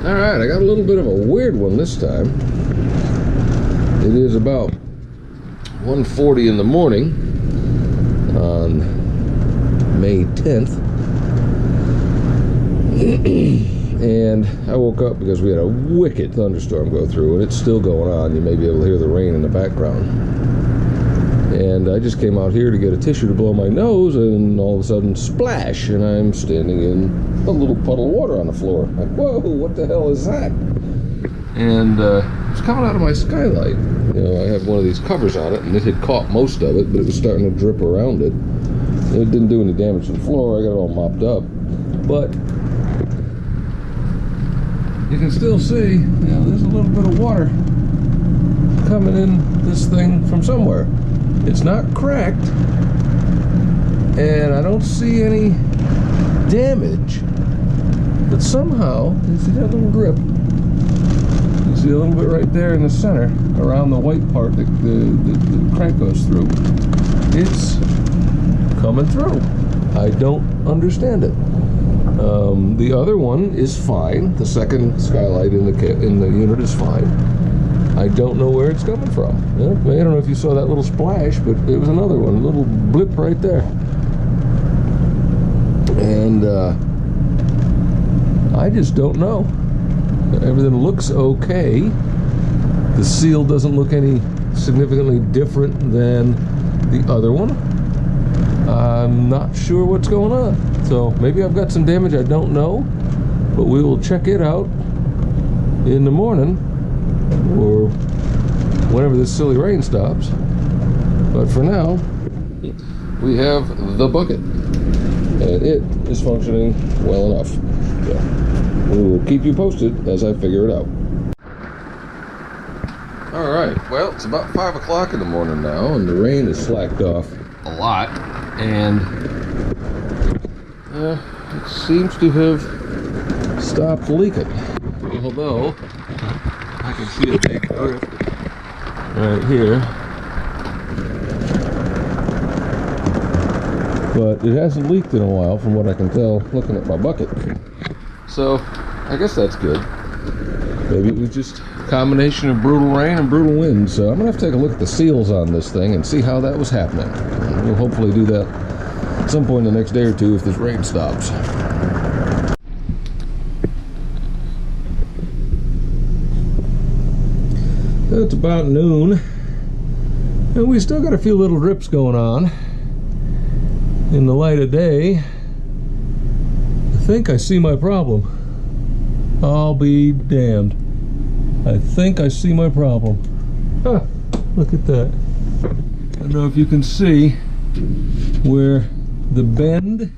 Alright, I got a little bit of a weird one this time. It is about 1:40 in the morning on May 10th. And I woke up because we had a wicked thunderstorm go through, and it's still going on. You may be able to hear the rain in the background. And I just came out here to get a tissue to blow my nose, and all of a sudden, splash, and I'm standing in a little puddle of water on the floor. Like, whoa, what the hell is that? And it's coming out of my skylight. You know, I have one of these covers on it, and it had caught most of it, but it was starting to drip around it. And it didn't do any damage to the floor. I got it all mopped up. But you can still see, you know, there's a little bit of water coming in this thing from somewhere. It's not cracked, and I don't see any damage, but somehow, you see that little drip? You see a little bit right there in the center, around the white part that the crank goes through. It's coming through. I don't understand it. The other one is fine. The second skylight in the unit is fine. I don't know where it's coming from. I don't know if you saw that little splash, but it was another one, a little blip right there. And I just don't know. Everything looks okay. The seal doesn't look any significantly different than the other one. I'm not sure what's going on. So maybe I've got some damage, I don't know. But we will check it out in the morning, or whenever this silly rain stops. But for now, we have the bucket, and it is functioning well enough. So we will keep you posted as I figure it out. Alright, well, it's about 5 o'clock in the morning now, and the rain has slacked off a lot, and it seems to have stopped leaking. Although I can see a big drip right here, but it hasn't leaked in a while from what I can tell looking at my bucket. So I guess that's good. Maybe it was just a combination of brutal rain and brutal wind. So I'm gonna have to take a look at the seals on this thing and see how that was happening. And we'll hopefully do that at some point in the next day or two if this rain stops. It's about noon, and we still got a few little drips going on in the light of day. I think I see my problem. I'll be damned. I think I see my problem. Ah, look at that. I don't know if you can see where the bend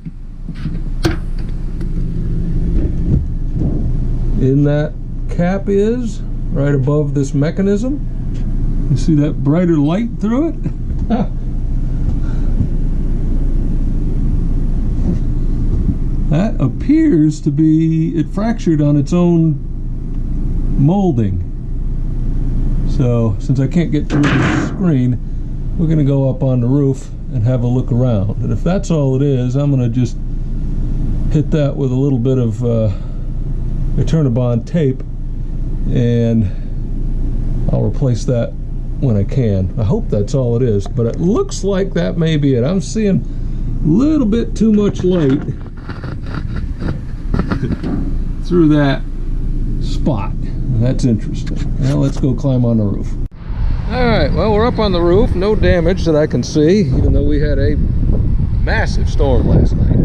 in that cap is, right above this mechanism. You see that brighter light through it? That appears to be, it fractured on its own molding. So since I can't get through the screen, we're going to go up on the roof and have a look around. And if that's all it is, I'm going to just hit that with a little bit of Eternabond tape, and I'll replace that when I can. I hope that's all it is, but it looks like that may be it. I'm seeing a little bit too much light through that spot. That's interesting. Now let's go climb on the roof. Alright, well, we're up on the roof. No damage that I can see, even though we had a massive storm last night.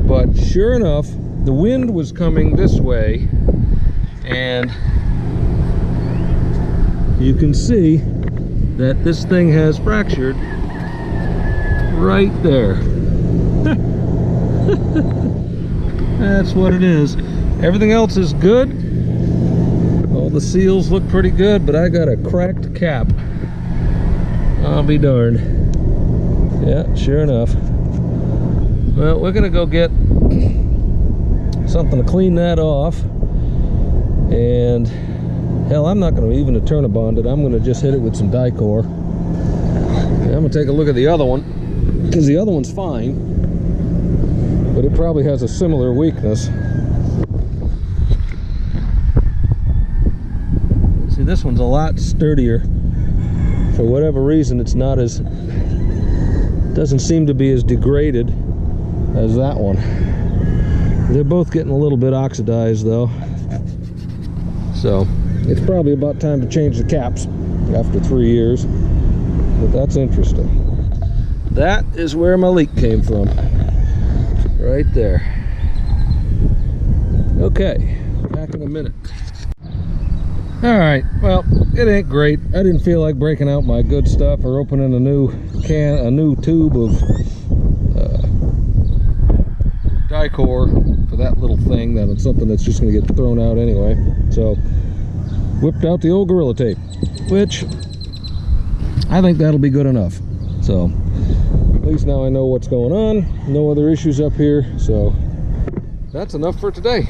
But sure enough, the wind was coming this way, and you can see that this thing has fractured right there. That's what it is. Everything else is good. All the seals look pretty good, but I got a cracked cap. I'll be darned. Yeah, sure enough. Well, we're gonna go get something to clean that off, and hell, I'm not going to even Eternabond it. I'm going to just hit it with some Dicor. And I'm going to take a look at the other one, because the other one's fine, but it probably has a similar weakness. this one's a lot sturdier. For whatever reason, it's not as, doesn't seem to be as degraded as that one. They're both getting a little bit oxidized though. So it's probably about time to change the caps after 3 years. But that's interesting. That is where my leak came from. Right there. Okay, back in a minute. Alright, well, it ain't great. I didn't feel like breaking out my good stuff or opening a new tube of Dicor for that little thing. That's something that's just going to get thrown out anyway. So, whipped out the old Gorilla Tape, which I think that'll be good enough. So, at least now I know what's going on. No other issues up here. So, that's enough for today.